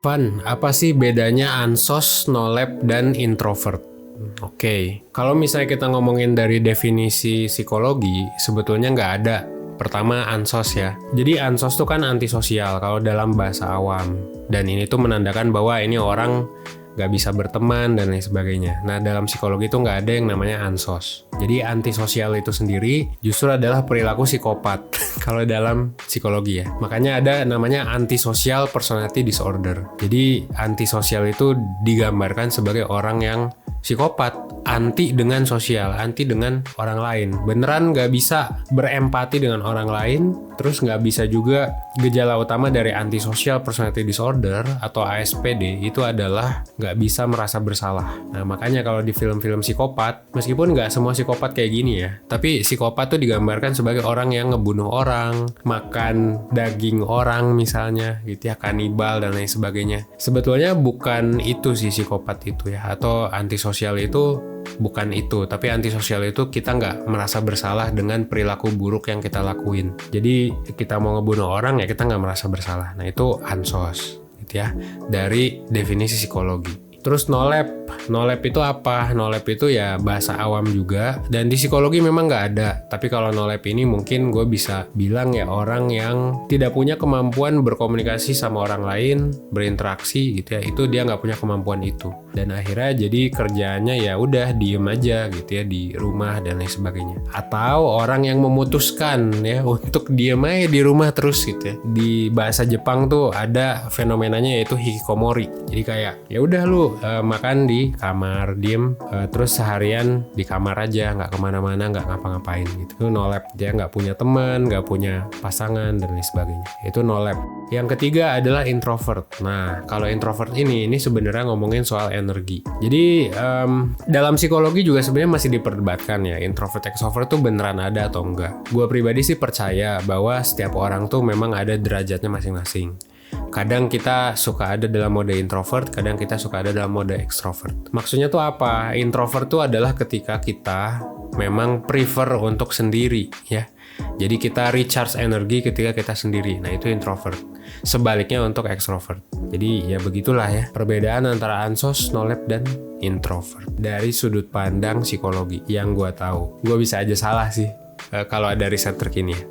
Van, apa sih bedanya ansos, nolep, dan introvert? Oke, kalau misalnya kita ngomongin dari definisi psikologi, sebetulnya nggak ada. Pertama, ansos ya. Jadi ansos tuh kan antisosial kalau dalam bahasa awam. Dan ini tuh menandakan bahwa ini orang nggak bisa berteman dan lain sebagainya. Nah, dalam psikologi itu nggak ada yang namanya ansos. Jadi antisosial itu sendiri justru adalah perilaku psikopat kalau dalam psikologi ya. Makanya ada namanya antisocial personality disorder. Jadi antisosial itu digambarkan sebagai orang yang psikopat, anti dengan sosial, anti dengan orang lain. Beneran nggak bisa berempati dengan orang lain, terus nggak bisa juga. Gejala utama dari antisocial personality disorder atau ASPD itu adalah nggak bisa merasa bersalah. Nah, makanya kalau di film-film psikopat, meskipun nggak semua psikopat kayak gini ya, tapi psikopat tuh digambarkan sebagai orang yang ngebunuh orang, makan daging orang misalnya, gitu ya, kanibal dan lain sebagainya. Sebetulnya bukan itu sih psikopat itu ya, atau antisosial itu bukan itu, tapi antisosial itu kita nggak merasa bersalah dengan perilaku buruk yang kita lakuin. Jadi kita mau ngebunuh orang ya kita nggak merasa bersalah. Nah itu ansos gitu ya, dari definisi psikologi. Terus nolep itu apa? Nolep itu ya bahasa awam juga, dan di psikologi memang nggak ada. Tapi kalau nolep ini mungkin gue bisa bilang ya orang yang tidak punya kemampuan berkomunikasi sama orang lain, berinteraksi gitu ya, itu dia nggak punya kemampuan itu. Dan akhirnya jadi kerjaannya ya udah diem aja gitu ya di rumah dan lain sebagainya. Atau orang yang memutuskan ya untuk diem aja di rumah terus gitu ya. Di bahasa Jepang tuh ada fenomenanya yaitu hikikomori. Jadi kayak ya udah lu makan di kamar diem, terus seharian di kamar aja, nggak kemana-mana, nggak ngapa-ngapain gitu. Itu nolep, dia nggak punya teman, nggak punya pasangan dan lain sebagainya. Itu nolep. Yang ketiga adalah introvert. Nah, kalau introvert ini sebenarnya ngomongin soal energi. Jadi dalam psikologi juga sebenarnya masih diperdebatkan ya, introvert extrovert tuh beneran ada atau enggak. Gue pribadi sih percaya bahwa setiap orang tuh memang ada derajatnya masing-masing. Kadang kita suka ada dalam mode introvert, kadang kita suka ada dalam mode extrovert. Maksudnya tuh apa? Introvert tuh adalah ketika kita memang prefer untuk sendiri ya. Jadi kita recharge energi ketika kita sendiri. Nah itu introvert. Sebaliknya untuk extrovert. Jadi ya begitulah ya perbedaan antara ansos, nolep, dan introvert dari sudut pandang psikologi yang gue tahu. Gue bisa aja salah sih kalau ada riset terkini ya.